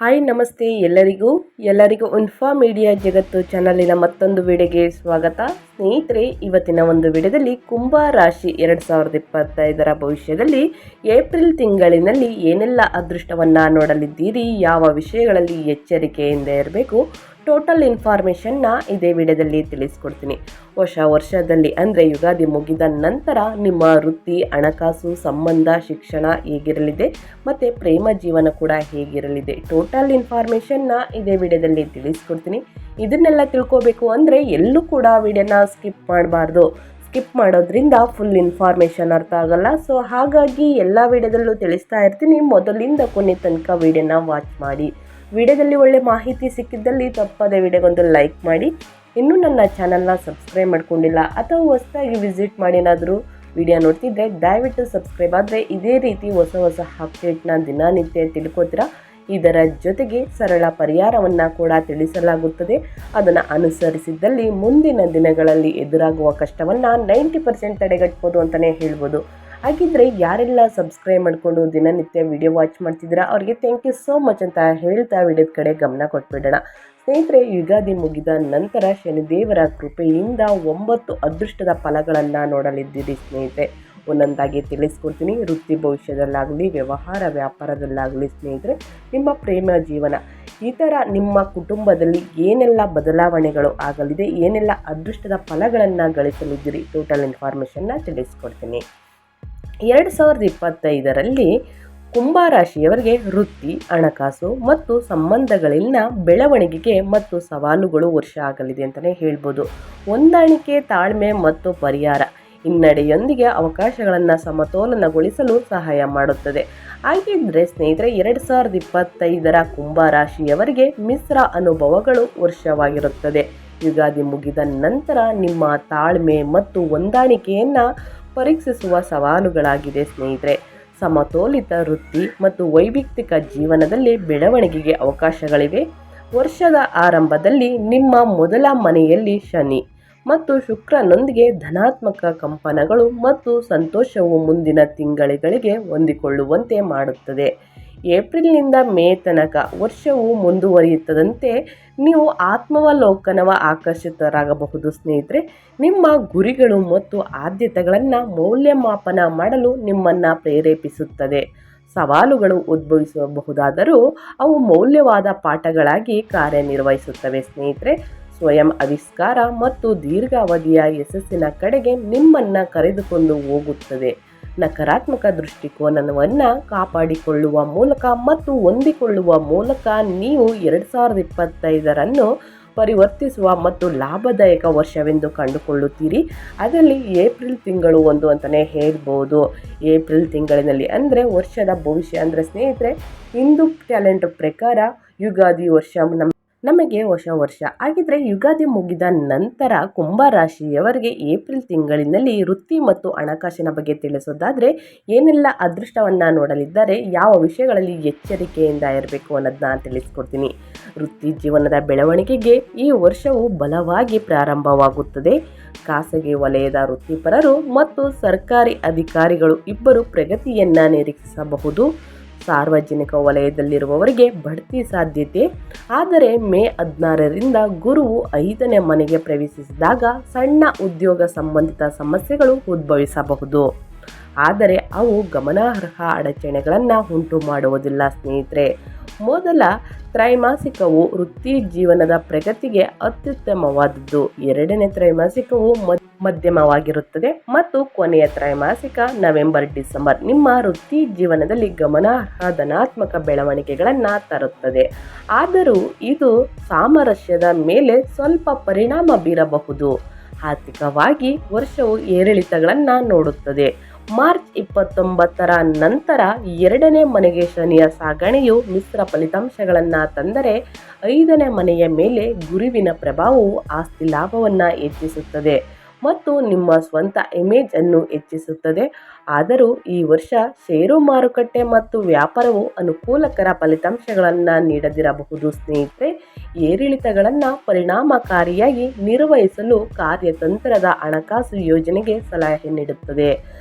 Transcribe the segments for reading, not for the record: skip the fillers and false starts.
Hi ನಮಸ್ತೆ ಎಲ್ಲರಿಗೂ info media ಜಗತ್ತು ಚಾನಲಿನ ಮತ್ತೊಂದು ವಿಡಿಯೋಗೆ ಸ್ವಾಗತ. ಸ್ನೇಹಿತರೆ, ಇವತ್ತಿನ ಒಂದು ವಿಡಿಯೋದಲ್ಲಿ ಕುಂಭ ರಾಶಿ 2025ರ ಭವಿಷ್ಯದಲ್ಲಿ ಏಪ್ರಿಲ್ ತಿಂಗಳಿನಲ್ಲಿ ಏನೆಲ್ಲ ಅದೃಷ್ಟವನ್ನು ನೋಡಲಿದ್ದೀರಿ, ಯಾವ ವಿಷಯಗಳಲ್ಲಿ ಎಚ್ಚರಿಕೆಯಿಂದ ಇರಬೇಕು, ಟೋಟಲ್ ಇನ್ಫಾರ್ಮೇಷನ್ನ ಇದೇ ವಿಡಿಯೋದಲ್ಲಿ ತಿಳಿಸ್ಕೊಡ್ತೀನಿ. ಹೊಸ ವರ್ಷದಲ್ಲಿ ಅಂದರೆ ಯುಗಾದಿ ಮುಗಿದ ನಂತರ ನಿಮ್ಮ ವೃತ್ತಿ, ಹಣಕಾಸು, ಸಂಬಂಧ, ಶಿಕ್ಷಣ ಹೇಗಿರಲಿದೆ ಮತ್ತು ಪ್ರೇಮ ಜೀವನ ಕೂಡ ಹೇಗಿರಲಿದೆ, ಟೋಟಲ್ ಇನ್ಫಾರ್ಮೇಷನ್ನ ಇದೇ ವಿಡಿಯೋದಲ್ಲಿ ತಿಳಿಸ್ಕೊಡ್ತೀನಿ. ಇದನ್ನೆಲ್ಲ ತಿಳ್ಕೋಬೇಕು ಅಂದರೆ ಎಲ್ಲೂ ಕೂಡ ವಿಡಿಯೋನ ಸ್ಕಿಪ್ ಮಾಡಬಾರ್ದು. ಸ್ಕಿಪ್ ಮಾಡೋದ್ರಿಂದ ಫುಲ್ ಇನ್ಫಾರ್ಮೇಷನ್ ಅರ್ಥ ಆಗಲ್ಲ. ಸೊ ಹಾಗಾಗಿ ಎಲ್ಲ ವಿಡಿಯೋದಲ್ಲೂ ತಿಳಿಸ್ತಾ ಇರ್ತೀನಿ. ಮೊದಲಿಂದ ಕೊನೆ ತನಕ ವಿಡಿಯೋನ ವಾಚ್ ಮಾಡಿ. ವಿಡಿಯೋದಲ್ಲಿ ಒಳ್ಳೆ ಮಾಹಿತಿ ಸಿಕ್ಕಿದ್ದಲ್ಲಿ ತಪ್ಪದೆ ವಿಡಿಯೋಗೊಂದು ಲೈಕ್ ಮಾಡಿ. ಇನ್ನೂ ನನ್ನ ಚಾನಲ್ನ ಸಬ್ಸ್ಕ್ರೈಬ್ ಮಾಡ್ಕೊಂಡಿಲ್ಲ ಅಥವಾ ಹೊಸದಾಗಿ ವಿಸಿಟ್ ಮಾಡಿ ಏನಾದರೂ ವಿಡಿಯೋ ನೋಡ್ತಿದ್ದರೆ ದಯವಿಟ್ಟು ಸಬ್ಸ್ಕ್ರೈಬ್ ಆದರೆ ಇದೇ ರೀತಿ ಹೊಸ ಅಪ್ಡೇಟ್ನ ದಿನನಿತ್ಯ ತಿಳ್ಕೊತೀರಾ. ಇದರ ಜೊತೆಗೆ ಸರಳ ಪರಿಹಾರವನ್ನು ಕೂಡ ತಿಳಿಸಲಾಗುತ್ತದೆ. ಅದನ್ನು ಅನುಸರಿಸಿದ್ದಲ್ಲಿ ಮುಂದಿನ ದಿನಗಳಲ್ಲಿ ಎದುರಾಗುವ ಕಷ್ಟವನ್ನು 90% ತಡೆಗಟ್ಬೋದು ಅಂತಲೇ ಹೇಳ್ಬೋದು. ಹಾಗಿದ್ರೆ ಯಾರೆಲ್ಲ ಸಬ್ಸ್ಕ್ರೈಬ್ ಮಾಡಿಕೊಂಡು ದಿನನಿತ್ಯ ವಿಡಿಯೋ ವಾಚ್ ಮಾಡ್ತಿದ್ದೀರಾ ಅವರಿಗೆ ಥ್ಯಾಂಕ್ ಯು ಸೋ ಮಚ್ ಅಂತ ಹೇಳ್ತಾ ವಿಡಿಯೋದ ಕಡೆ ಗಮನ ಕೊಟ್ಬಿಡೋಣ. ಸ್ನೇಹಿತರೆ, ಯುಗಾದಿ ಮುಗಿದ ನಂತರ ಶನಿದೇವರ ಕೃಪೆಯಿಂದ 9 ಅದೃಷ್ಟದ ಫಲಗಳನ್ನು ನೋಡಲಿದ್ದೀರಿ. ಸ್ನೇಹಿತರೆ, ಒಂದೊಂದಾಗಿ ತಿಳಿಸ್ಕೊಡ್ತೀನಿ. ವೃತ್ತಿ ಭವಿಷ್ಯದಲ್ಲಾಗಲಿ, ವ್ಯವಹಾರ ವ್ಯಾಪಾರದಲ್ಲಾಗಲಿ, ಸ್ನೇಹಿತರೆ ನಿಮ್ಮ ಪ್ರೇಮ ಜೀವನ, ಈ ಥರ ನಿಮ್ಮ ಕುಟುಂಬದಲ್ಲಿ ಏನೆಲ್ಲ ಬದಲಾವಣೆಗಳು ಆಗಲಿದೆ, ಏನೆಲ್ಲ ಅದೃಷ್ಟದ ಫಲಗಳನ್ನು ಗಳಿಸಲಿದ್ದೀರಿ, ಟೋಟಲ್ ಇನ್ಫಾರ್ಮೇಷನ್ನ ತಿಳಿಸ್ಕೊಡ್ತೀನಿ. 2025ರಲ್ಲಿ ಕುಂಭರಾಶಿಯವರಿಗೆ ವೃತ್ತಿ, ಹಣಕಾಸು ಮತ್ತು ಸಂಬಂಧಗಳಲ್ಲಿನ ಬೆಳವಣಿಗೆಗೆ ಮತ್ತು ಸವಾಲುಗಳು ವರ್ಷ ಆಗಲಿದೆ ಅಂತಲೇ ಹೇಳ್ಬೋದು. ಹೊಂದಾಣಿಕೆ, ತಾಳ್ಮೆ ಮತ್ತು ಪರಿಹಾರ ಹಿನ್ನಡೆಯೊಂದಿಗೆ ಅವಕಾಶಗಳನ್ನು ಸಮತೋಲನಗೊಳಿಸಲು ಸಹಾಯ ಮಾಡುತ್ತದೆ. ಹಾಗಿದ್ರೆ ಸ್ನೇಹಿತರೆ, 2025ರ ಕುಂಭರಾಶಿಯವರಿಗೆ ಮಿಶ್ರ ಅನುಭವಗಳು ವರ್ಷವಾಗಿರುತ್ತದೆ. ಯುಗಾದಿ ಮುಗಿದ ನಂತರ ನಿಮ್ಮ ತಾಳ್ಮೆ ಮತ್ತು ಹೊಂದಾಣಿಕೆಯನ್ನು ಪರೀಕ್ಷಿಸುವ ಸವಾಲುಗಳಾಗಿದೆ. ಸ್ನೇಹಿತರೆ, ಸಮತೋಲಿತ ವೃತ್ತಿ ಮತ್ತು ವೈಯಕ್ತಿಕ ಜೀವನದಲ್ಲಿ ಬೆಳವಣಿಗೆಗೆ ಅವಕಾಶಗಳಿವೆ. ವರ್ಷದ ಆರಂಭದಲ್ಲಿ ನಿಮ್ಮ ಮೊದಲ ಮನೆಯಲ್ಲಿ ಶನಿ ಮತ್ತು ಶುಕ್ರನೊಂದಿಗೆ ಧನಾತ್ಮಕ ಕಂಪನಗಳು ಮತ್ತು ಸಂತೋಷವು ಮುಂದಿನ ತಿಂಗಳಿಗೆ ಹೊಂದಿಕೊಳ್ಳುವಂತೆ ಮಾಡುತ್ತದೆ. ಏಪ್ರಿಲ್ನಿಂದ ಮೇ ತನಕ ವರ್ಷವು ಮುಂದುವರಿಯುತ್ತದಂತೆ ನೀವು ಆತ್ಮಾವಲೋಕನವ ಆಕರ್ಷಿತರಾಗಬಹುದು. ಸ್ನೇಹಿತರೆ, ನಿಮ್ಮ ಗುರಿಗಳು ಮತ್ತು ಆದ್ಯತೆಗಳನ್ನು ಮೌಲ್ಯಮಾಪನ ಮಾಡಲು ನಿಮ್ಮನ್ನು ಪ್ರೇರೇಪಿಸುತ್ತದೆ. ಸವಾಲುಗಳು ಉದ್ಭವಿಸಬಹುದಾದರೂ ಅವು ಮೌಲ್ಯವಾದ ಪಾಠಗಳಾಗಿ ಕಾರ್ಯನಿರ್ವಹಿಸುತ್ತವೆ. ಸ್ನೇಹಿತರೆ, ಸ್ವಯಂ ಆವಿಷ್ಕಾರ ಮತ್ತು ದೀರ್ಘಾವಧಿಯ ಯಶಸ್ಸಿನ ಕಡೆಗೆ ನಿಮ್ಮನ್ನು ಕರೆದುಕೊಂಡು ಹೋಗುತ್ತದೆ. ನಕಾರಾತ್ಮಕ ದೃಷ್ಟಿಕೋನವನ್ನು ಕಾಪಾಡಿಕೊಳ್ಳುವ ಮೂಲಕ ಮತ್ತು ಹೊಂದಿಕೊಳ್ಳುವ ಮೂಲಕ ನೀವು 2025ರನ್ನು ಪರಿವರ್ತಿಸುವ ಮತ್ತು ಲಾಭದಾಯಕ ವರ್ಷವೆಂದು ಕಂಡುಕೊಳ್ಳುತ್ತೀರಿ. ಅದರಲ್ಲಿ ಏಪ್ರಿಲ್ ತಿಂಗಳು ಒಂದು ಅಂತಲೇ ಹೇಳ್ಬೋದು. ಏಪ್ರಿಲ್ ತಿಂಗಳಿನಲ್ಲಿ ಅಂದರೆ ವರ್ಷದ ಭವಿಷ್ಯ ಅಂದರೆ ಸ್ನೇಹಿತರೆ, ಹಿಂದೂ ಕ್ಯಾಲೆಂಡರ್ ಪ್ರಕಾರ ಯುಗಾದಿ ವರ್ಷ ನಮಗೆ ಹೊಸ ವರ್ಷ. ಹಾಗಿದ್ರೆ ಯುಗಾದಿ ಮುಗಿದ ನಂತರ ಕುಂಭರಾಶಿಯವರಿಗೆ ಏಪ್ರಿಲ್ ತಿಂಗಳಿನಲ್ಲಿ ವೃತ್ತಿ ಮತ್ತು ಹಣಕಾಸಿನ ಬಗ್ಗೆ ತಿಳಿಸೋದಾದರೆ ಏನೆಲ್ಲ ಅದೃಷ್ಟವನ್ನು ನೋಡಲಿದ್ದಾರೆ, ಯಾವ ವಿಷಯಗಳಲ್ಲಿ ಎಚ್ಚರಿಕೆಯಿಂದ ಇರಬೇಕು ಅನ್ನೋದನ್ನ ತಿಳಿಸ್ಕೊಡ್ತೀನಿ. ವೃತ್ತಿ ಜೀವನದ ಬೆಳವಣಿಗೆಗೆ ಈ ವರ್ಷವು ಬಲವಾಗಿ ಪ್ರಾರಂಭವಾಗುತ್ತದೆ. ಖಾಸಗಿ ವಲಯದ ವೃತ್ತಿಪರರು ಮತ್ತು ಸರ್ಕಾರಿ ಅಧಿಕಾರಿಗಳು ಇಬ್ಬರು ಪ್ರಗತಿಯನ್ನು ನಿರೀಕ್ಷಿಸಬಹುದು. ಸಾರ್ವಜನಿಕ ವಲಯದಲ್ಲಿರುವವರಿಗೆ ಬಡ್ತಿ ಸಾಧ್ಯತೆ. ಆದರೆ ಮೇ 16ರಿಂದ ಗುರುವು 5ನೇ ಮನೆಗೆ ಪ್ರವೇಶಿಸಿದಾಗ ಸಣ್ಣ ಉದ್ಯೋಗ ಸಂಬಂಧಿತ ಸಮಸ್ಯೆಗಳು ಉದ್ಭವಿಸಬಹುದು. ಆದರೆ ಅವು ಗಮನಾರ್ಹ ಅಡಚಣೆಗಳನ್ನು ಉಂಟು ಮಾಡುವುದಿಲ್ಲ. ಸ್ನೇಹಿತರೆ, ಮೊದಲ ತ್ರೈಮಾಸಿಕವು ವೃತ್ತಿ ಜೀವನದ ಪ್ರಗತಿಗೆ ಅತ್ಯುತ್ತಮವಾದದ್ದು. ಎರಡನೇ ತ್ರೈಮಾಸಿಕವು ಮಧ್ಯಮವಾಗಿರುತ್ತದೆ ಮತ್ತು ಕೊನೆಯ ತ್ರೈಮಾಸಿಕ ನವೆಂಬರ್-ಡಿಸೆಂಬರ್ ನಿಮ್ಮ ವೃತ್ತಿ ಜೀವನದಲ್ಲಿ ಗಮನಾರ್ಹ ಧನಾತ್ಮಕ ಬೆಳವಣಿಗೆಗಳನ್ನು ತರುತ್ತದೆ. ಆದರೂ ಇದು ಸಾಮರಸ್ಯದ ಮೇಲೆ ಸ್ವಲ್ಪ ಪರಿಣಾಮ ಬೀರಬಹುದು. ಆರ್ಥಿಕವಾಗಿ ವರ್ಷವು ಏರಿಳಿತಗಳನ್ನು ನೋಡುತ್ತದೆ. ಮಾರ್ಚ್ 29ರ ನಂತರ 2ನೇ ಮನೆಗೆ ಶನಿಯ ಸಾಗಣೆಯು ಮಿಶ್ರ ಫಲಿತಾಂಶಗಳನ್ನು ತಂದರೆ 5ನೇ ಮನೆಯ ಮೇಲೆ ಗುರುವಿನ ಪ್ರಭಾವವು ಆಸ್ತಿ ಲಾಭವನ್ನು ಹೆಚ್ಚಿಸುತ್ತದೆ ಮತ್ತು ನಿಮ್ಮ ಸ್ವಂತ ಇಮೇಜ್ ಅನ್ನು ಹೆಚ್ಚಿಸುತ್ತದೆ. ಆದರೂ ಈ ವರ್ಷ ಷೇರು ಮಾರುಕಟ್ಟೆ ಮತ್ತು ವ್ಯಾಪಾರವು ಅನುಕೂಲಕರ ಫಲಿತಾಂಶಗಳನ್ನು ನೀಡದಿರಬಹುದು. ಸ್ನೇಹಿತರೆ, ಏರಿಳಿತಗಳನ್ನು ಪರಿಣಾಮಕಾರಿಯಾಗಿ ನಿರ್ವಹಿಸಲು ಕಾರ್ಯತಂತ್ರದ ಹಣಕಾಸು ಯೋಜನೆಗೆ ಸಲಹೆ ನೀಡುತ್ತದೆ.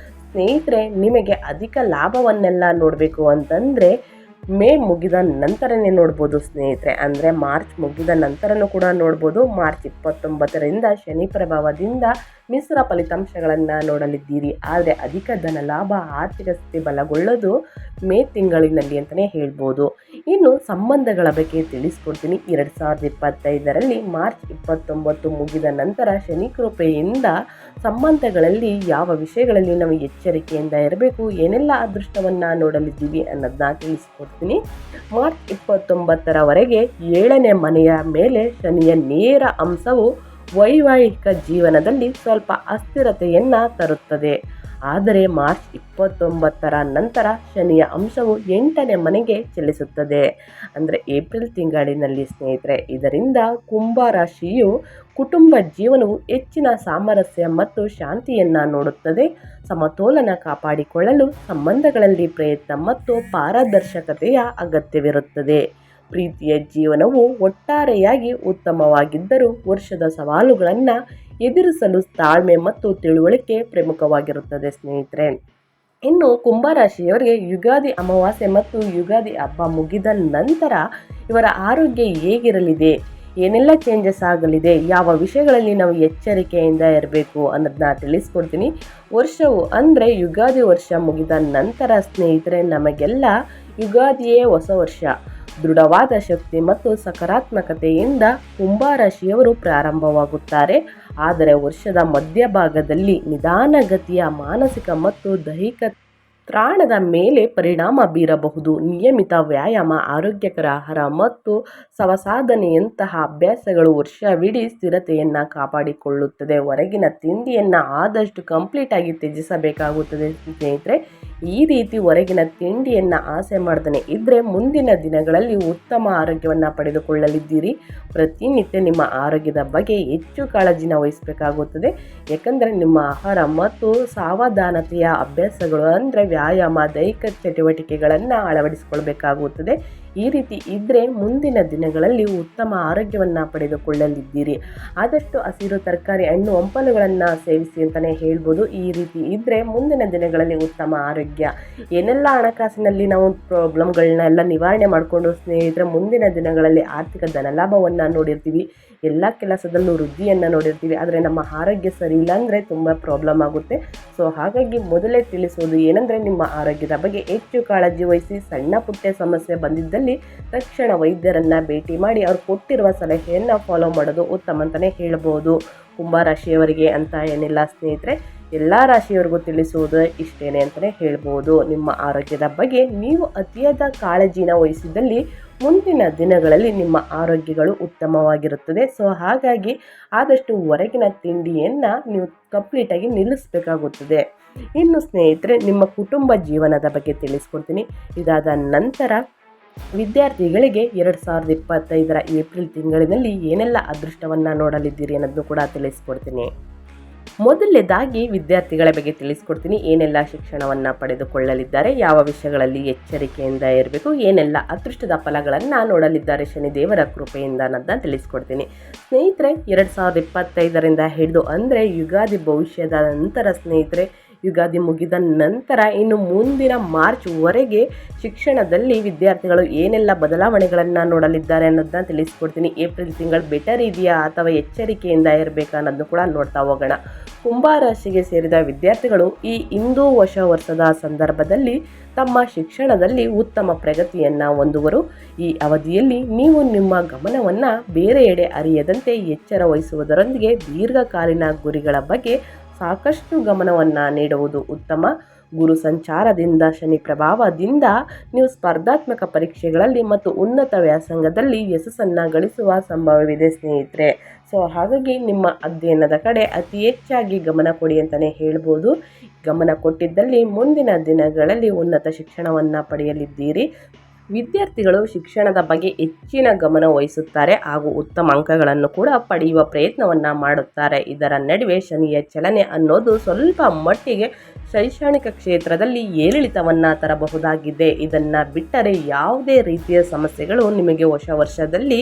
ಸ್ನೇಹಿತರೆ, ನಿಮಗೆ ಅಧಿಕ ಲಾಭವನ್ನೆಲ್ಲ ನೋಡಬೇಕು ಅಂತಂದರೆ ಮೇ ಮುಗಿದ ನಂತರನೇ ನೋಡ್ಬೋದು ಸ್ನೇಹಿತರೆ. ಅಂದರೆ ಮಾರ್ಚ್ ಮುಗಿದ ನಂತರನೂ ಕೂಡ ನೋಡ್ಬೋದು. ಮಾರ್ಚ್ 29ರಿಂದ ಶನಿ ಪ್ರಭಾವದಿಂದ ಮಿಶ್ರ ಫಲಿತಾಂಶಗಳನ್ನು ನೋಡಲಿದ್ದೀರಿ. ಆದರೆ ಅಧಿಕ ಧನ ಲಾಭ, ಆರ್ಥಿಕ ಸ್ಥಿತಿ ಬಲಗೊಳ್ಳೋದು ಮೇ ತಿಂಗಳಿನಲ್ಲಿ ಅಂತಲೇ ಹೇಳ್ಬೋದು. ಇನ್ನು ಸಂಬಂಧಗಳ ಬಗ್ಗೆ ತಿಳಿಸ್ಕೊಡ್ತೀನಿ. 2025ರಲ್ಲಿ ಮಾರ್ಚ್ 29 ಮುಗಿದ ನಂತರ ಶನಿ ಕೃಪೆಯಿಂದ ಸಂಬಂಧಗಳಲ್ಲಿ ಯಾವ ವಿಷಯಗಳಲ್ಲಿ ನಾವು ಎಚ್ಚರಿಕೆಯಿಂದ ಇರಬೇಕು, ಏನೆಲ್ಲ ಅದೃಷ್ಟವನ್ನು ನೋಡಲಿದ್ದೀವಿ ಅನ್ನೋದನ್ನ ತಿಳಿಸ್ಕೊಡ್ತೀನಿ. ಮಾರ್ಚ್ 29ರವರೆಗೆ 7ನೇ ಮನೆಯ ಮೇಲೆ ಶನಿಯ ನೇರ ಅಂಶವು ವೈವಾಹಿಕ ಜೀವನದಲ್ಲಿ ಸ್ವಲ್ಪ ಅಸ್ಥಿರತೆಯನ್ನು ತರುತ್ತದೆ. ಆದರೆ ಮಾರ್ಚ್ 29ರ ನಂತರ ಶನಿಯ ಅಂಶವು 8ನೇ ಮನೆಗೆ ಚಲಿಸುತ್ತದೆ. ಅಂದರೆ ಏಪ್ರಿಲ್ ತಿಂಗಳಿನಲ್ಲಿ ಸ್ನೇಹಿತರೆ. ಇದರಿಂದ ಕುಂಭ ರಾಶಿಯು ಕುಟುಂಬ ಜೀವನವು ಹೆಚ್ಚಿನ ಸಾಮರಸ್ಯ ಮತ್ತು ಶಾಂತಿಯನ್ನು ನೋಡುತ್ತದೆ. ಸಮತೋಲನ ಕಾಪಾಡಿಕೊಳ್ಳಲು ಸಂಬಂಧಗಳಲ್ಲಿ ಪ್ರಯತ್ನ ಮತ್ತು ಪಾರದರ್ಶಕತೆಯ ಅಗತ್ಯವಿರುತ್ತದೆ. ಪ್ರೀತಿಯ ಜೀವನವು ಒಟ್ಟಾರೆಯಾಗಿ ಉತ್ತಮವಾಗಿದ್ದರೂ ವರ್ಷದ ಸವಾಲುಗಳನ್ನು ಎದುರಿಸಲು ತಾಳ್ಮೆ ಮತ್ತು ತಿಳುವಳಿಕೆ ಪ್ರಮುಖವಾಗಿರುತ್ತದೆ ಸ್ನೇಹಿತರೆ. ಇನ್ನು ಕುಂಭರಾಶಿಯವರಿಗೆ ಯುಗಾದಿ ಅಮಾವಾಸ್ಯೆ ಮತ್ತು ಯುಗಾದಿ ಹಬ್ಬ ಮುಗಿದ ನಂತರ ಇವರ ಆರೋಗ್ಯ ಹೇಗಿರಲಿದೆ, ಏನೆಲ್ಲ ಚೇಂಜಸ್ ಆಗಲಿದೆ, ಯಾವ ವಿಷಯಗಳಲ್ಲಿ ನಾವು ಎಚ್ಚರಿಕೆಯಿಂದ ಇರಬೇಕು ಅನ್ನೋದನ್ನ ತಿಳಿಸ್ಕೊಡ್ತೀನಿ. ವರ್ಷವು ಅಂದರೆ ಯುಗಾದಿ ವರ್ಷ ಮುಗಿದ ನಂತರ ಸ್ನೇಹಿತರೆ, ನಮಗೆಲ್ಲ ಯುಗಾದಿಯೇ ಹೊಸ ವರ್ಷ. ದೃಢವಾದ ಶಕ್ತಿ ಮತ್ತು ಸಕಾರಾತ್ಮಕತೆಯಿಂದ ಕುಂಭರಾಶಿಯವರು ಪ್ರಾರಂಭವಾಗುತ್ತಾರೆ. ಆದರೆ ವರ್ಷದ ಮಧ್ಯಭಾಗದಲ್ಲಿ ನಿಧಾನಗತಿಯ ಮಾನಸಿಕ ಮತ್ತು ದೈಹಿಕ ತ್ರಾಣದ ಮೇಲೆ ಪರಿಣಾಮ ಬೀರಬಹುದು. ನಿಯಮಿತ ವ್ಯಾಯಾಮ, ಆರೋಗ್ಯಕರ ಆಹಾರ ಮತ್ತು ಸ್ವಸಾಧನೆಯಂತಹ ಅಭ್ಯಾಸಗಳು ವರ್ಷವಿಡೀ ಸ್ಥಿರತೆಯನ್ನು ಕಾಪಾಡಿಕೊಳ್ಳುತ್ತದೆ. ಹೊರಗಿನ ತಿಂಡಿಯನ್ನು ಆದಷ್ಟು ಕಂಪ್ಲೀಟಾಗಿ ತ್ಯಜಿಸಬೇಕಾಗುತ್ತದೆ ಸ್ನೇಹಿತರೆ. ಈ ರೀತಿ ಹೊರಗಿನ ತಿಂಡಿಯನ್ನು ಆಸೆ ಮಾಡ್ದೇ ಇದ್ದರೆ ಮುಂದಿನ ದಿನಗಳಲ್ಲಿ ಉತ್ತಮ ಆರೋಗ್ಯವನ್ನು ಪಡೆದುಕೊಳ್ಳಲಿದ್ದೀರಿ. ಪ್ರತಿನಿತ್ಯ ನಿಮ್ಮ ಆರೋಗ್ಯದ ಬಗ್ಗೆ ಹೆಚ್ಚು ಕಾಳಜಿನ ವಹಿಸಬೇಕಾಗುತ್ತದೆ. ಯಾಕಂದರೆ ನಿಮ್ಮ ಆಹಾರ ಮತ್ತು ಸಾವಧಾನತೆಯ ಅಭ್ಯಾಸಗಳು ಅಂದರೆ ವ್ಯಾಯಾಮ, ದೈಹಿಕ ಚಟುವಟಿಕೆಗಳನ್ನು ಅಳವಡಿಸಿಕೊಳ್ಬೇಕಾಗುತ್ತದೆ. ಈ ರೀತಿ ಇದ್ದರೆ ಮುಂದಿನ ದಿನಗಳಲ್ಲಿ ಉತ್ತಮ ಆರೋಗ್ಯವನ್ನು ಪಡೆದುಕೊಳ್ಳಲಿದ್ದೀರಿ. ಆದಷ್ಟು ಹಸಿರು ತರಕಾರಿ, ಹಣ್ಣು ಹಂಪಲುಗಳನ್ನು ಸೇವಿಸಿ ಅಂತಲೇ ಹೇಳ್ಬೋದು. ಈ ರೀತಿ ಇದ್ದರೆ ಮುಂದಿನ ದಿನಗಳಲ್ಲಿ ಉತ್ತಮ ಆರೋಗ್ಯ, ಏನೆಲ್ಲ ಹಣಕಾಸಿನಲ್ಲಿ ನಾವು ಪ್ರಾಬ್ಲಮ್ಗಳನ್ನೆಲ್ಲ ನಿವಾರಣೆ ಮಾಡಿಕೊಂಡು ಸ್ನೇಹಿತರೆ ಮುಂದಿನ ದಿನಗಳಲ್ಲಿ ಆರ್ಥಿಕ ಧನಲಾಭವನ್ನು ನೋಡಿರ್ತೀವಿ. ಎಲ್ಲ ಕೆಲಸದಲ್ಲೂ ವೃದ್ಧಿಯನ್ನು ನೋಡಿರ್ತೀವಿ. ಆದರೆ ನಮ್ಮ ಆರೋಗ್ಯ ಸರಿ ಇಲ್ಲ ಅಂದರೆ ತುಂಬ ಪ್ರಾಬ್ಲಮ್ ಆಗುತ್ತೆ. ಸೊ ಹಾಗಾಗಿ ಮೊದಲೇ ತಿಳಿಸೋದು ಏನಂದರೆ, ನಿಮ್ಮ ಆರೋಗ್ಯದ ಬಗ್ಗೆ ಹೆಚ್ಚು ಕಾಳಜಿ ವಹಿಸಿ. ಸಣ್ಣ ಪುಟ್ಟ ಸಮಸ್ಯೆ ಬಂದಿದ್ದಲ್ಲಿ ತಕ್ಷಣ ವೈದ್ಯರನ್ನು ಭೇಟಿ ಮಾಡಿ ಅವ್ರು ಕೊಟ್ಟಿರುವ ಸಲಹೆಯನ್ನು ಫಾಲೋ ಮಾಡೋದು ಉತ್ತಮ ಅಂತಲೇ ಹೇಳ್ಬೋದು. ಕುಂಭರಾಶಿಯವರಿಗೆ ಅಂತ ಏನಿಲ್ಲ ಸ್ನೇಹಿತರೆ, ಎಲ್ಲ ರಾಶಿಯವರಿಗೂ ತಿಳಿಸುವುದು ಇಷ್ಟೇನೆ ಅಂತಲೇ ಹೇಳ್ಬೋದು. ನಿಮ್ಮ ಆರೋಗ್ಯದ ಬಗ್ಗೆ ನೀವು ಅತಿಯಾದ ಕಾಳಜಿನ ವಹಿಸಿದಲ್ಲಿ ಮುಂದಿನ ದಿನಗಳಲ್ಲಿ ನಿಮ್ಮ ಆರೋಗ್ಯಗಳು ಉತ್ತಮವಾಗಿರುತ್ತದೆ. ಸೊ ಹಾಗಾಗಿ ಆದಷ್ಟು ಹೊರಗಿನ ತಿಂಡಿಯನ್ನು ನೀವು ಕಂಪ್ಲೀಟಾಗಿ ನಿಲ್ಲಿಸಬೇಕಾಗುತ್ತದೆ. ಇನ್ನು ಸ್ನೇಹಿತರೆ, ನಿಮ್ಮ ಕುಟುಂಬ ಜೀವನದ ಬಗ್ಗೆ ತಿಳಿಸ್ಕೊಡ್ತೀನಿ. ಇದಾದ ನಂತರ ವಿದ್ಯಾರ್ಥಿಗಳಿಗೆ 2025ರ ಏಪ್ರಿಲ್ ತಿಂಗಳಿನಲ್ಲಿ ಏನೆಲ್ಲ ಅದೃಷ್ಟವನ್ನು ನೋಡಲಿದ್ದೀರಿ ಅನ್ನೋದನ್ನು ಕೂಡ ತಿಳಿಸ್ಕೊಡ್ತೀನಿ. ಮೊದಲನೇದಾಗಿ ವಿದ್ಯಾರ್ಥಿಗಳ ಬಗ್ಗೆ ತಿಳಿಸ್ಕೊಡ್ತೀನಿ. ಏನೆಲ್ಲ ಶಿಕ್ಷಣವನ್ನು ಪಡೆದುಕೊಳ್ಳಲಿದ್ದಾರೆ, ಯಾವ ವಿಷಯಗಳಲ್ಲಿ ಎಚ್ಚರಿಕೆಯಿಂದ ಇರಬೇಕು, ಏನೆಲ್ಲ ಅದೃಷ್ಟದ ಫಲಗಳನ್ನು ನೋಡಲಿದ್ದಾರೆ ಶನಿದೇವರ ಕೃಪೆಯಿಂದ ಅನ್ನೋದನ್ನ ತಿಳಿಸ್ಕೊಡ್ತೀನಿ. ಸ್ನೇಹಿತರೆ, 2025ರಿಂದ ಹಿಡಿದು ಅಂದರೆ ಯುಗಾದಿ ಭವಿಷ್ಯದ ನಂತರ ಸ್ನೇಹಿತರೆ, ಯುಗಾದಿ ಮುಗಿದ ನಂತರ ಇನ್ನು ಮುಂದಿನ ಮಾರ್ಚ್ವರೆಗೆ ಶಿಕ್ಷಣದಲ್ಲಿ ವಿದ್ಯಾರ್ಥಿಗಳು ಏನೆಲ್ಲ ಬದಲಾವಣೆಗಳನ್ನು ನೋಡಲಿದ್ದಾರೆ ಅನ್ನೋದನ್ನ ತಿಳಿಸ್ಕೊಡ್ತೀನಿ. ಏಪ್ರಿಲ್ ತಿಂಗಳು ಬೆಟರ್ ಇದೆಯಾ ಅಥವಾ ಎಚ್ಚರಿಕೆಯಿಂದ ಇರಬೇಕಾ ಅನ್ನೋದನ್ನು ಕೂಡ ನೋಡ್ತಾ ಹೋಗೋಣ. ಕುಂಭರಾಶಿಗೆ ಸೇರಿದ ವಿದ್ಯಾರ್ಥಿಗಳು ಈ ಹಿಂದೂ ಹೊಸ ವರ್ಷದ ಸಂದರ್ಭದಲ್ಲಿ ತಮ್ಮ ಶಿಕ್ಷಣದಲ್ಲಿ ಉತ್ತಮ ಪ್ರಗತಿಯನ್ನು ಹೊಂದುವರು. ಈ ಅವಧಿಯಲ್ಲಿ ನೀವು ನಿಮ್ಮ ಗಮನವನ್ನು ಬೇರೆಯೆಡೆ ಹರಿಯದಂತೆ ಎಚ್ಚರ ವಹಿಸುವುದರೊಂದಿಗೆ ದೀರ್ಘಕಾಲೀನ ಗುರಿಗಳ ಬಗ್ಗೆ ಸಾಕಷ್ಟು ಗಮನವನ್ನು ನೀಡುವುದು ಉತ್ತಮ. ಗುರು ಸಂಚಾರದಿಂದ, ಶನಿ ಪ್ರಭಾವದಿಂದ ನೀವು ಸ್ಪರ್ಧಾತ್ಮಕ ಪರೀಕ್ಷೆಗಳಲ್ಲಿ ಮತ್ತು ಉನ್ನತ ವ್ಯಾಸಂಗದಲ್ಲಿ ಯಶಸ್ಸನ್ನು ಗಳಿಸುವ ಸಂಭವವಿದೆ ಸ್ನೇಹಿತರೆ. ಸೊ ಹಾಗಾಗಿ ನಿಮ್ಮ ಅಧ್ಯಯನದ ಕಡೆ ಅತಿ ಹೆಚ್ಚಾಗಿ ಗಮನ ಕೊಡಿ ಅಂತಲೇ ಹೇಳ್ಬೋದು. ಗಮನ ಕೊಟ್ಟಿದ್ದಲ್ಲಿ ಮುಂದಿನ ದಿನಗಳಲ್ಲಿ ಉನ್ನತ ಶಿಕ್ಷಣವನ್ನು ಪಡೆಯಲಿದ್ದೀರಿ. ವಿದ್ಯಾರ್ಥಿಗಳು ಶಿಕ್ಷಣದ ಬಗ್ಗೆ ಹೆಚ್ಚಿನ ಗಮನ ವಹಿಸುತ್ತಾರೆ ಹಾಗೂ ಉತ್ತಮ ಅಂಕಗಳನ್ನು ಕೂಡ ಪಡೆಯುವ ಪ್ರಯತ್ನವನ್ನು ಮಾಡುತ್ತಾರೆ. ಇದರ ನಡುವೆ ಶನಿಯ ಚಲನೆ ಅನ್ನೋದು ಸ್ವಲ್ಪ ಮಟ್ಟಿಗೆ ಶೈಕ್ಷಣಿಕ ಕ್ಷೇತ್ರದಲ್ಲಿ ಏರಿಳಿತವನ್ನು ತರಬಹುದಾಗಿದೆ. ಇದನ್ನು ಬಿಟ್ಟರೆ ಯಾವುದೇ ರೀತಿಯ ಸಮಸ್ಯೆಗಳು ನಿಮಗೆ ಹೊಸ ವರ್ಷದಲ್ಲಿ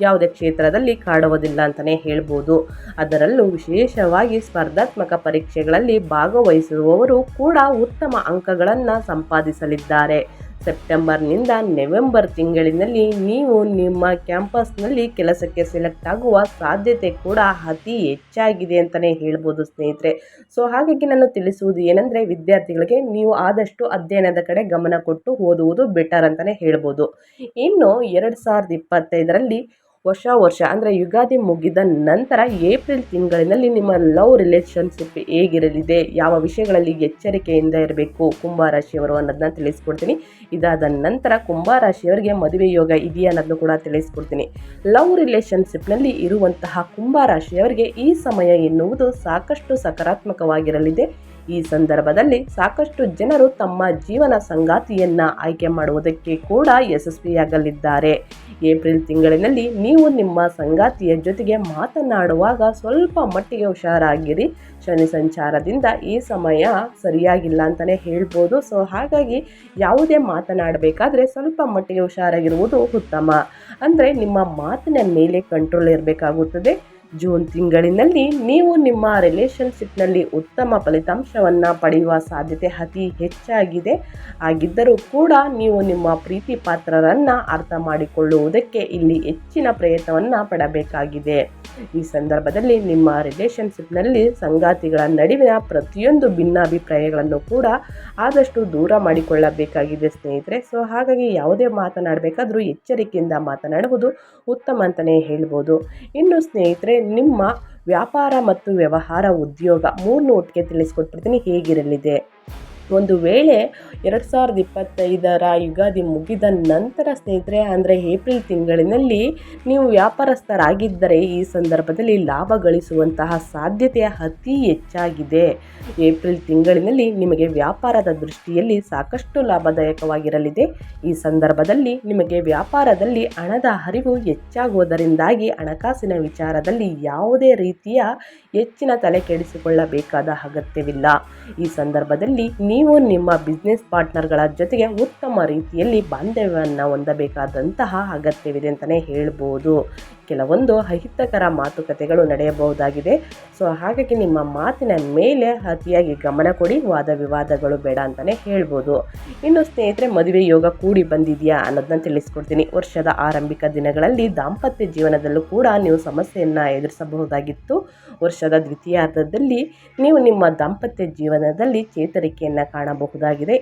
ಯಾವುದೇ ಕ್ಷೇತ್ರದಲ್ಲಿ ಕಾಡುವುದಿಲ್ಲ ಅಂತಲೇ ಹೇಳ್ಬೋದು. ಅದರಲ್ಲೂ ವಿಶೇಷವಾಗಿ ಸ್ಪರ್ಧಾತ್ಮಕ ಪರೀಕ್ಷೆಗಳಲ್ಲಿ ಭಾಗವಹಿಸುವವರು ಕೂಡ ಉತ್ತಮ ಅಂಕಗಳನ್ನು ಸಂಪಾದಿಸಲಿದ್ದಾರೆ. ಸೆಪ್ಟೆಂಬರ್ನಿಂದ ನವೆಂಬರ್ ತಿಂಗಳಿನಲ್ಲಿ ನೀವು ನಿಮ್ಮ ಕ್ಯಾಂಪಸ್ನಲ್ಲಿ ಕೆಲಸಕ್ಕೆ ಸೆಲೆಕ್ಟ್ ಆಗುವ ಸಾಧ್ಯತೆ ಕೂಡ ಅತಿ ಹೆಚ್ಚಾಗಿದೆ ಅಂತಲೇ ಹೇಳ್ಬೋದು ಸ್ನೇಹಿತರೆ. ಸೊ ಹಾಗಾಗಿ ನಾನು ತಿಳಿಸುವುದು ಏನಂದರೆ, ವಿದ್ಯಾರ್ಥಿಗಳಿಗೆ ನೀವು ಆದಷ್ಟು ಅಧ್ಯಯನದ ಕಡೆ ಗಮನ ಕೊಟ್ಟು ಓದುವುದು ಬೆಟರ್ ಅಂತಲೇ ಹೇಳ್ಬೋದು. ಇನ್ನು 2025ರಲ್ಲಿ ಹೊಸ ವರ್ಷ ಅಂದರೆ ಯುಗಾದಿ ಮುಗಿದ ನಂತರ ಏಪ್ರಿಲ್ ತಿಂಗಳಿನಲ್ಲಿ ನಿಮ್ಮ ಲವ್ ರಿಲೇಷನ್ಶಿಪ್ ಹೇಗಿರಲಿದೆ, ಯಾವ ವಿಷಯಗಳಲ್ಲಿ ಎಚ್ಚರಿಕೆಯಿಂದ ಇರಬೇಕು ಕುಂಭರಾಶಿಯವರು ಅನ್ನೋದನ್ನ ತಿಳಿಸ್ಕೊಡ್ತೀನಿ. ಇದಾದ ನಂತರ ಕುಂಭರಾಶಿಯವರಿಗೆ ಮದುವೆ ಯೋಗ ಇದೆಯಾ ಅನ್ನೋದನ್ನು ಕೂಡ ತಿಳಿಸ್ಕೊಡ್ತೀನಿ. ಲವ್ ರಿಲೇಷನ್ಶಿಪ್ನಲ್ಲಿ ಇರುವಂತಹ ಕುಂಭರಾಶಿಯವರಿಗೆ ಈ ಸಮಯ ಎನ್ನುವುದು ಸಾಕಷ್ಟು ಸಕಾರಾತ್ಮಕವಾಗಿರಲಿದೆ. ಈ ಸಂದರ್ಭದಲ್ಲಿ ಸಾಕಷ್ಟು ಜನರು ತಮ್ಮ ಜೀವನ ಸಂಗಾತಿಯನ್ನು ಆಯ್ಕೆ ಮಾಡುವುದಕ್ಕೆ ಕೂಡ ಯಶಸ್ವಿಯಾಗಲಿದ್ದಾರೆ. ಏಪ್ರಿಲ್ ತಿಂಗಳಿನಲ್ಲಿ ನೀವು ನಿಮ್ಮ ಸಂಗಾತಿಯ ಜೊತೆಗೆ ಮಾತನಾಡುವಾಗ ಸ್ವಲ್ಪ ಮಟ್ಟಿಗೆ ಹುಷಾರಾಗಿರಿ. ಶನಿ ಸಂಚಾರದಿಂದ ಈ ಸಮಯ ಸರಿಯಾಗಿಲ್ಲ ಅಂತಲೇ ಹೇಳ್ಬೋದು. ಸೊ ಹಾಗಾಗಿ ಯಾವುದೇ ಮಾತನಾಡಬೇಕಾದ್ರೆ ಸ್ವಲ್ಪ ಮಟ್ಟಿಗೆ ಹುಷಾರಾಗಿರುವುದು ಉತ್ತಮ. ಅಂದರೆ ನಿಮ್ಮ ಮಾತಿನ ಮೇಲೆ ಕಂಟ್ರೋಲ್ ಇರಬೇಕಾಗುತ್ತದೆ. ಜೂನ್ ತಿಂಗಳಿನಲ್ಲಿ ನೀವು ನಿಮ್ಮ ರಿಲೇಷನ್ಶಿಪ್ನಲ್ಲಿ ಉತ್ತಮ ಫಲಿತಾಂಶವನ್ನು ಪಡೆಯುವ ಸಾಧ್ಯತೆ ಅತಿ ಹೆಚ್ಚಾಗಿದೆ. ಆಗಿದ್ದರೂ ಕೂಡ ನೀವು ನಿಮ್ಮ ಪ್ರೀತಿ ಪಾತ್ರರನ್ನು ಅರ್ಥ ಮಾಡಿಕೊಳ್ಳುವುದಕ್ಕೆ ಇಲ್ಲಿ ಹೆಚ್ಚಿನ ಪ್ರಯತ್ನವನ್ನು ಪಡಬೇಕಾಗಿದೆ. ಈ ಸಂದರ್ಭದಲ್ಲಿ ನಿಮ್ಮ ರಿಲೇಷನ್ಶಿಪ್ನಲ್ಲಿ ಸಂಗಾತಿಗಳ ನಡುವಿನ ಪ್ರತಿಯೊಂದು ಭಿನ್ನಾಭಿಪ್ರಾಯಗಳನ್ನು ಕೂಡ ಆದಷ್ಟು ದೂರ ಮಾಡಿಕೊಳ್ಳಬೇಕಾಗಿದೆ ಸ್ನೇಹಿತರೆ. ಸೊ ಹಾಗಾಗಿ ಯಾವುದೇ ಮಾತನಾಡಬೇಕಾದ್ರೂ ಎಚ್ಚರಿಕೆಯಿಂದ ಮಾತನಾಡುವುದು ಉತ್ತಮ ಅಂತಲೇ ಹೇಳ್ಬೋದು. ಇನ್ನು ಸ್ನೇಹಿತರೆ, ನಿಮ್ಮ ವ್ಯಾಪಾರ ಮತ್ತು ವ್ಯವಹಾರ ಉದ್ಯೋಗ ಮೂರನ್ನು ಒಟ್ಟಿಗೆ ತಿಳಿಸ್ಕೊಟ್ಬಿಡ್ತೀನಿ ಹೇಗಿರಲಿದೆ. ಒಂದು ವೇಳೆ 2025ರ ಯುಗಾದಿ ಮುಗಿದ ನಂತರ ಸ್ನೇಹಿತರೆ, ಅಂದರೆ ಏಪ್ರಿಲ್ ತಿಂಗಳಿನಲ್ಲಿ ನೀವು ವ್ಯಾಪಾರಸ್ಥರಾಗಿದ್ದರೆ ಈ ಸಂದರ್ಭದಲ್ಲಿ ಲಾಭ ಗಳಿಸುವಂತಹ ಸಾಧ್ಯತೆ ಅತಿ ಹೆಚ್ಚಾಗಿದೆ. ಏಪ್ರಿಲ್ ತಿಂಗಳಿನಲ್ಲಿ ನಿಮಗೆ ವ್ಯಾಪಾರದ ದೃಷ್ಟಿಯಲ್ಲಿ ಸಾಕಷ್ಟು ಲಾಭದಾಯಕವಾಗಿರಲಿದೆ. ಈ ಸಂದರ್ಭದಲ್ಲಿ ನಿಮಗೆ ವ್ಯಾಪಾರದಲ್ಲಿ ಹಣದ ಹರಿವು ಹೆಚ್ಚಾಗುವುದರಿಂದಾಗಿ ಹಣಕಾಸಿನ ವಿಚಾರದಲ್ಲಿ ಯಾವುದೇ ರೀತಿಯ ಹೆಚ್ಚಿನ ತಲೆ ಕೆಡಿಸಿಕೊಳ್ಳಬೇಕಾದ ಅಗತ್ಯವಿಲ್ಲ. ಈ ಸಂದರ್ಭದಲ್ಲಿ ನೀವು ನಿಮ್ಮ ಬಿಸ್ನೆಸ್ ಪಾರ್ಟ್ನರ್ಗಳ ಜೊತೆಗೆ ಉತ್ತಮ ರೀತಿಯಲ್ಲಿ ಬಾಂಧವ್ಯವನ್ನು ಹೊಂದಬೇಕಾದಂತಹ ಅಗತ್ಯವಿದೆ ಅಂತಲೇ ಹೇಳ್ಬೋದು. ಕೆಲವೊಂದು ಅಹಿತಕರ ಮಾತುಕತೆಗಳು ನಡೆಯಬಹುದಾಗಿದೆ. ಸೊ ಹಾಗಾಗಿ ನಿಮ್ಮ ಮಾತಿನ ಮೇಲೆ ಅತಿಯಾಗಿ ಗಮನ ಕೊಡಿ, ವಾದ ವಿವಾದಗಳು ಬೇಡ ಅಂತಲೇ ಹೇಳ್ಬೋದು. ಇನ್ನು ಸ್ನೇಹಿತರೆ, ಮದುವೆ ಯೋಗ ಕೂಡಿ ಬಂದಿದೆಯಾ ಅನ್ನೋದನ್ನ ತಿಳಿಸ್ಕೊಡ್ತೀನಿ. ವರ್ಷದ ಆರಂಭಿಕ ದಿನಗಳಲ್ಲಿ ದಾಂಪತ್ಯ ಜೀವನದಲ್ಲೂ ಕೂಡ ನೀವು ಸಮಸ್ಯೆಯನ್ನು ಎದುರಿಸಬಹುದಾಗಿತ್ತು. ವರ್ಷದ ದ್ವಿತೀಯಾರ್ಧದಲ್ಲಿ ನೀವು ನಿಮ್ಮ ದಾಂಪತ್ಯ ಜೀವನದಲ್ಲಿ ಚೇತರಿಕೆಯನ್ನು ಕಾಣಬಹುದಾಗಿದೆ.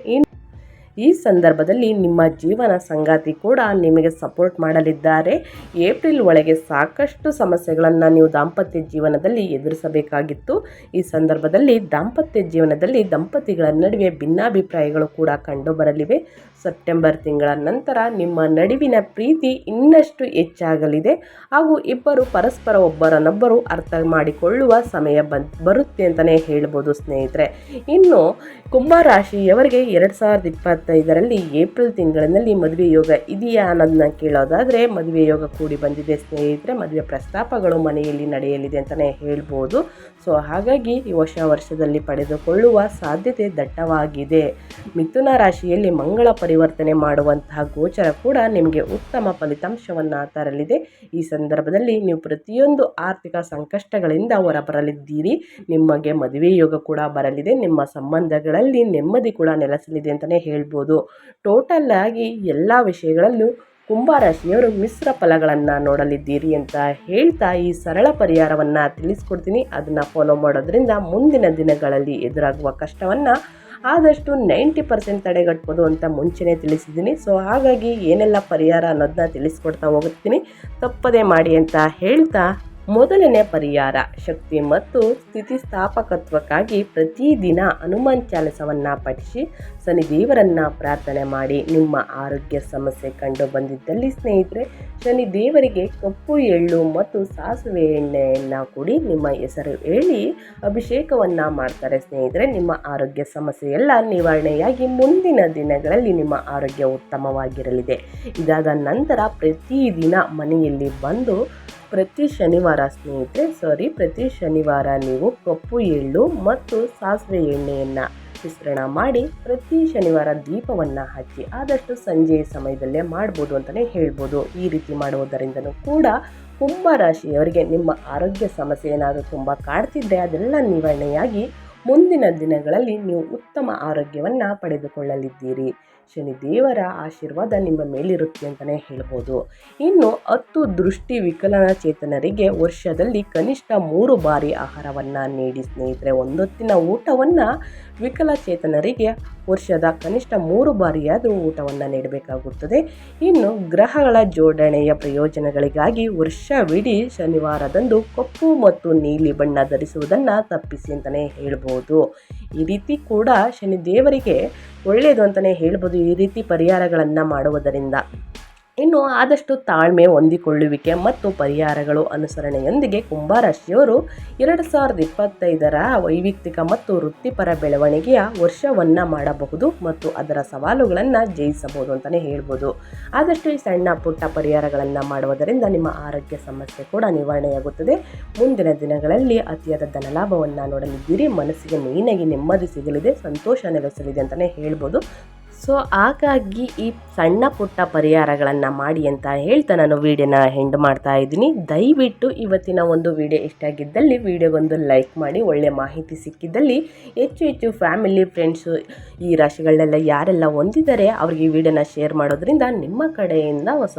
ಈ ಸಂದರ್ಭದಲ್ಲಿ ನಿಮ್ಮ ಜೀವನ ಸಂಗಾತಿ ಕೂಡ ನಿಮಗೆ ಸಪೋರ್ಟ್ ಮಾಡಲಿದ್ದಾರೆ. ಏಪ್ರಿಲ್ ಒಳಗೆ ಸಾಕಷ್ಟು ಸಮಸ್ಯೆಗಳನ್ನು ನೀವು ದಾಂಪತ್ಯ ಜೀವನದಲ್ಲಿ ಎದುರಿಸಬೇಕಾಗಿತ್ತು. ಈ ಸಂದರ್ಭದಲ್ಲಿ ದಾಂಪತ್ಯ ಜೀವನದಲ್ಲಿ ದಂಪತಿಗಳ ನಡುವೆ ಭಿನ್ನಾಭಿಪ್ರಾಯಗಳು ಕೂಡ ಕಂಡುಬರಲಿವೆ. ಸೆಪ್ಟೆಂಬರ್ ತಿಂಗಳ ನಂತರ ನಿಮ್ಮ ನಡುವಿನ ಪ್ರೀತಿ ಇನ್ನಷ್ಟು ಹೆಚ್ಚಾಗಲಿದೆ ಹಾಗೂ ಇಬ್ಬರು ಪರಸ್ಪರ ಒಬ್ಬರನ್ನೊಬ್ಬರು ಅರ್ಥ ಮಾಡಿಕೊಳ್ಳುವ ಸಮಯ ಬರುತ್ತೆ ಅಂತಲೇ ಹೇಳ್ಬೋದು ಸ್ನೇಹಿತರೆ. ಇನ್ನು ಕುಂಭರಾಶಿಯವರಿಗೆ 2025ರಲ್ಲಿ ಏಪ್ರಿಲ್ ತಿಂಗಳಿನಲ್ಲಿ ಮದುವೆ ಯೋಗ ಇದೆಯಾ ಅನ್ನೋದನ್ನ ಕೇಳೋದಾದರೆ, ಮದುವೆ ಯೋಗ ಕೂಡಿ ಬಂದಿದೆ ಸ್ನೇಹಿತರೆ. ಮದುವೆ ಪ್ರಸ್ತಾಪಗಳು ಮನೆಯಲ್ಲಿ ನಡೆಯಲಿದೆ ಅಂತಲೇ ಹೇಳ್ಬೋದು. ಸೊ ಹಾಗಾಗಿ ಈ ಹೊಸ ವರ್ಷದಲ್ಲಿ ಪಡೆದುಕೊಳ್ಳುವ ಸಾಧ್ಯತೆ ದಟ್ಟವಾಗಿದೆ. ಮಿಥುನ ರಾಶಿಯಲ್ಲಿ ಮಂಗಳ ಪರಿವರ್ತನೆ ಮಾಡುವಂತಹ ಗೋಚರ ಕೂಡ ನಿಮಗೆ ಉತ್ತಮ ಫಲಿತಾಂಶವನ್ನು ತರಲಿದೆ. ಈ ಸಂದರ್ಭದಲ್ಲಿ ನೀವು ಪ್ರತಿಯೊಂದು ಆರ್ಥಿಕ ಸಂಕಷ್ಟಗಳಿಂದ ಹೊರಬರಲಿದ್ದೀರಿ. ನಿಮಗೆ ಮದುವೆ ಯೋಗ ಕೂಡ ಬರಲಿದೆ. ನಿಮ್ಮ ಸಂಬಂಧಗಳಲ್ಲಿ ನೆಮ್ಮದಿ ಕೂಡ ನೆಲೆಸಲಿದೆ ಅಂತಲೇ ಹೇಳ್ಬೋದು. ಟೋಟಲ್ ಆಗಿ ಎಲ್ಲ ವಿಷಯಗಳಲ್ಲೂ ಕುಂಭರಾಶಿಯವರು ಮಿಶ್ರ ಫಲಗಳನ್ನು ನೋಡಲಿದ್ದೀರಿ ಅಂತ ಹೇಳ್ತಾ ಈ ಸರಳ ಪರಿಹಾರವನ್ನು ತಿಳಿಸ್ಕೊಡ್ತೀನಿ. ಅದನ್ನು ಫಾಲೋ ಮಾಡೋದ್ರಿಂದ ಮುಂದಿನ ದಿನಗಳಲ್ಲಿ ಎದುರಾಗುವ ಕಷ್ಟವನ್ನು ಆದಷ್ಟು 90% ತಡೆಗಟ್ಬೋದು ಅಂತ ಮುಂಚೆನೇ ತಿಳಿಸಿದ್ದೀನಿ. ಸೊ ಹಾಗಾಗಿ ಏನೆಲ್ಲ ಪರಿಹಾರ ಅನ್ನೋದನ್ನ ತಿಳಿಸ್ಕೊಡ್ತಾ ಹೋಗ್ತೀನಿ, ತಪ್ಪದೇ ಮಾಡಿ ಅಂತ ಹೇಳ್ತಾ, ಮೊದಲನೇ ಪರಿಹಾರ ಶಕ್ತಿ ಮತ್ತು ಸ್ಥಿತಿಸ್ಥಾಪಕತ್ವಕ್ಕಾಗಿ ಪ್ರತಿದಿನ ಹನುಮಾನ್ ಚಾಲಿಸವನ್ನು ಪಠಿಸಿ ಶನಿದೇವರನ್ನು ಪ್ರಾರ್ಥನೆ ಮಾಡಿ. ನಿಮ್ಮ ಆರೋಗ್ಯ ಸಮಸ್ಯೆ ಕಂಡು ಬಂದಿದ್ದಲ್ಲಿ ಸ್ನೇಹಿತರೆ, ಶನಿದೇವರಿಗೆ ಕಪ್ಪು ಎಳ್ಳು ಮತ್ತು ಸಾಸಿವೆ ಎಣ್ಣೆಯನ್ನು ಕೊಡಿ ನಿಮ್ಮ ಹೆಸರು ಹೇಳಿ ಅಭಿಷೇಕವನ್ನು ಮಾಡ್ತಾರೆ ಸ್ನೇಹಿತರೆ. ನಿಮ್ಮ ಆರೋಗ್ಯ ಸಮಸ್ಯೆ ಎಲ್ಲ ನಿವಾರಣೆಯಾಗಿ ಮುಂದಿನ ದಿನಗಳಲ್ಲಿ ನಿಮ್ಮ ಆರೋಗ್ಯ ಉತ್ತಮವಾಗಿರಲಿದೆ. ಇದಾದ ನಂತರ ಪ್ರತಿದಿನ ಮನೆಯಲ್ಲಿ ಬಂದು ಪ್ರತಿ ಶನಿವಾರ ನೀವು ಕಪ್ಪು ಎಳ್ಳು ಮತ್ತು ಸಾಸಿವೆ ಎಣ್ಣೆಯನ್ನು ಮಿಶ್ರಣ ಮಾಡಿ ಪ್ರತಿ ಶನಿವಾರ ದೀಪವನ್ನು ಹಚ್ಚಿ ಆದಷ್ಟು ಸಂಜೆಯ ಸಮಯದಲ್ಲೇ ಮಾಡ್ಬೋದು ಅಂತಲೇ ಹೇಳ್ಬೋದು. ಈ ರೀತಿ ಮಾಡುವುದರಿಂದನೂ ಕೂಡ ಕುಂಭರಾಶಿಯವರಿಗೆ ನಿಮ್ಮ ಆರೋಗ್ಯ ಸಮಸ್ಯೆ ಏನಾದರೂ ತುಂಬ ಕಾಡ್ತಿದ್ದರೆ ಅದೆಲ್ಲ ನಿವಾರಣೆಯಾಗಿ ಮುಂದಿನ ದಿನಗಳಲ್ಲಿ ನೀವು ಉತ್ತಮ ಆರೋಗ್ಯವನ್ನು ಪಡೆದುಕೊಳ್ಳಲಿದ್ದೀರಿ. ಶನಿದೇವರ ಆಶೀರ್ವಾದ ನಿಮ್ಮ ಮೇಲಿರುತ್ತೆ ಅಂತಲೇ ಹೇಳ್ಬೋದು. ಇನ್ನು 10 ದೃಷ್ಟಿ ವಿಕಲಚೇತನರಿಗೆ ವರ್ಷದಲ್ಲಿ ಕನಿಷ್ಠ 3 ಬಾರಿ ಆಹಾರವನ್ನು ನೀಡಿ ಸ್ನೇಹಿತರೆ. ಒಂದೊತ್ತಿನ ಊಟವನ್ನು ವಿಕಲಚೇತನರಿಗೆ ವರ್ಷದ ಕನಿಷ್ಠ 3 ಬಾರಿಯಾದರೂ ಊಟವನ್ನು ನೀಡಬೇಕಾಗುತ್ತದೆ. ಇನ್ನು ಗ್ರಹಗಳ ಜೋಡಣೆಯ ಪ್ರಯೋಜನಗಳಿಗಾಗಿ ವರ್ಷವಿಡೀ ಶನಿವಾರದಂದು ಕಪ್ಪು ಮತ್ತು ನೀಲಿ ಬಣ್ಣ ಧರಿಸುವುದನ್ನು ತಪ್ಪಿಸಿ ಅಂತಲೇ ಹೇಳ್ಬೋದು. ಈ ರೀತಿ ಕೂಡ ಶನಿದೇವರಿಗೆ ಒಳ್ಳೆಯದು ಅಂತಲೇ ಹೇಳ್ಬೋದು ಈ ರೀತಿ ಪರಿಹಾರಗಳನ್ನು ಮಾಡುವುದರಿಂದ. ಇನ್ನು ಆದಷ್ಟು ತಾಳ್ಮೆ, ಹೊಂದಿಕೊಳ್ಳುವಿಕೆ ಮತ್ತು ಪರಿಹಾರಗಳು ಅನುಸರಣೆಯೊಂದಿಗೆ ಕುಂಭರಾಶಿಯವರು 2025ರ ವೈಯಕ್ತಿಕ ಮತ್ತು ವೃತ್ತಿಪರ ಬೆಳವಣಿಗೆಯ ವರ್ಷವನ್ನು ಮಾಡಬಹುದು ಮತ್ತು ಅದರ ಸವಾಲುಗಳನ್ನು ಜಯಿಸಬಹುದು ಅಂತಲೇ ಹೇಳ್ಬೋದು. ಆದಷ್ಟು ಈ ಸಣ್ಣ ಪುಟ್ಟ ಪರಿಹಾರಗಳನ್ನು ಮಾಡುವುದರಿಂದ ನಿಮ್ಮ ಆರೋಗ್ಯ ಸಮಸ್ಯೆ ಕೂಡ ನಿವಾರಣೆಯಾಗುತ್ತದೆ. ಮುಂದಿನ ದಿನಗಳಲ್ಲಿ ಅತಿಯಾದ ಧನಲಾಭವನ್ನು ನೋಡಲಿದ್ದೀರಿ. ಮನಸ್ಸಿಗೆ ಮೇಯ್ನಾಗಿ ನೆಮ್ಮದಿ ಸಿಗಲಿದೆ, ಸಂತೋಷ ನೆಲೆಸಲಿದೆ ಅಂತಲೇ ಹೇಳ್ಬೋದು. ಸೊ ಹಾಗಾಗಿ ಈ ಸಣ್ಣ ಪುಟ್ಟ ಪರಿಹಾರಗಳನ್ನು ಮಾಡಿ ಅಂತ ಹೇಳ್ತಾ ನಾನು ವಿಡಿಯೋನ ಎಂಡ್ ಮಾಡ್ತಾ ಇದ್ದೀನಿ. ದಯವಿಟ್ಟು ಇವತ್ತಿನ ಒಂದು ವಿಡಿಯೋ ಇಷ್ಟ ಆಗಿದ್ದಲ್ಲಿ ವಿಡಿಯೋಗೊಂದು ಲೈಕ್ ಮಾಡಿ. ಒಳ್ಳೆಯ ಮಾಹಿತಿ ಸಿಕ್ಕಿದ್ದಲ್ಲಿ ಹೆಚ್ಚು ಫ್ಯಾಮಿಲಿ, ಫ್ರೆಂಡ್ಸು, ಈ ರಾಶಿಗಳನ್ನೆಲ್ಲ ಯಾರೆಲ್ಲ ಹೊಂದಿದ್ದಾರೆ ಅವ್ರಿಗೆ ಈ ವಿಡಿಯೋನ ಶೇರ್ ಮಾಡೋದ್ರಿಂದ ನಿಮ್ಮ ಕಡೆಯಿಂದ ಹೊಸ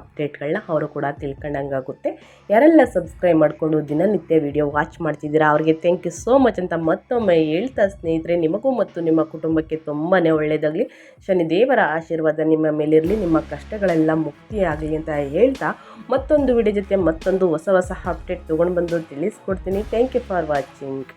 ಅಪ್ಡೇಟ್ಗಳನ್ನ ಅವರು ಕೂಡ ತಿಳ್ಕೊಂಡಂಗಾಗುತ್ತೆ. ಯಾರೆಲ್ಲ ಸಬ್ಸ್ಕ್ರೈಬ್ ಮಾಡಿಕೊಂಡು ದಿನನಿತ್ಯ ವಿಡಿಯೋ ವಾಚ್ ಮಾಡ್ತಿದ್ದೀರಾ ಅವ್ರಿಗೆ ಥ್ಯಾಂಕ್ ಯು ಸೋ ಮಚ್ ಅಂತ ಮತ್ತೊಮ್ಮೆ ಹೇಳ್ತಾ ಸ್ನೇಹಿತರೆ, ನಿಮಗೂ ಮತ್ತು ನಿಮ್ಮ ಕುಟುಂಬಕ್ಕೆ ತುಂಬಾ ಒಳ್ಳೆಯದಾಗಲಿ. ಶನಿದೇವರ ಆಶೀರ್ವಾದ ನಿಮ್ಮ ಮೇಲಿರಲಿ. ನಿಮ್ಮ ಕಷ್ಟಗಳೆಲ್ಲ ಮುಕ್ತಿಯಾಗಲಿ ಅಂತ ಹೇಳ್ತಾ ಮತ್ತೊಂದು ವಿಡಿಯೋ ಜೊತೆ ಮತ್ತೊಂದು ಹೊಸ ಅಪ್ಡೇಟ್ ತೊಗೊಂಡು ಬಂದು ತಿಳಿಸ್ಕೊಡ್ತೀನಿ. Thank you for watching.